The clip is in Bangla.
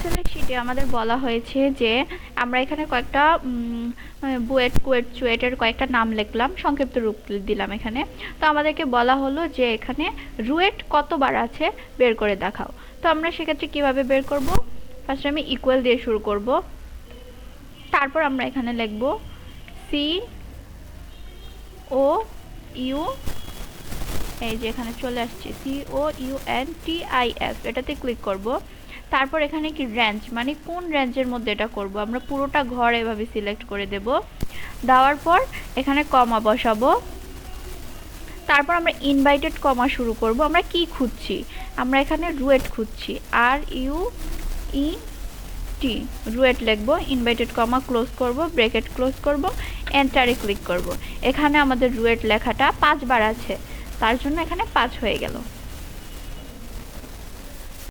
এক্সেলের শিটে আমাদের বলা হয়েছে যে আমরা এখানে কয়েকটা বুয়েট কুয়েট চুয়েটের কয়েকটা নাম লিখলাম, সংক্ষিপ্ত রূপ দিলাম এখানে। তো আমাদেরকে বলা হলো যে এখানে রুয়েট কতবার আছে বের করে দেখাও। তো আমরা সেক্ষেত্রে কিভাবে বের করব? ফার্স্ট আমি ইকুয়াল দিয়ে শুরু করব, তারপর আমরা এখানে লিখব সি ও ইউ, এই যে এখানে চলে আসছে COUNTIS, এটাতে ক্লিক করব। তারপর এখানে কি রেঞ্জ, মানে কোন রেঞ্জের মধ্যে এটা করব, আমরা পুরোটা ঘর এভাবে সিলেক্ট করে দেব। দেওয়ার পর এখানে কমা বসাবো, তারপর আমরা ইনভাইটেড কমা শুরু করব। আমরা কি খুঁজছি? আমরা এখানে রুয়েট খুঁজছি, RUET, রুয়েট লিখবো, ইনভাইটেড কমা ক্লোজ করব, ব্র্যাকেট ক্লোজ করব, এন্টারে ক্লিক করব। এখানে আমাদের রুয়েট লেখাটা 5 বার আছে, তার জন্য এখানে 5 হয়ে গেল।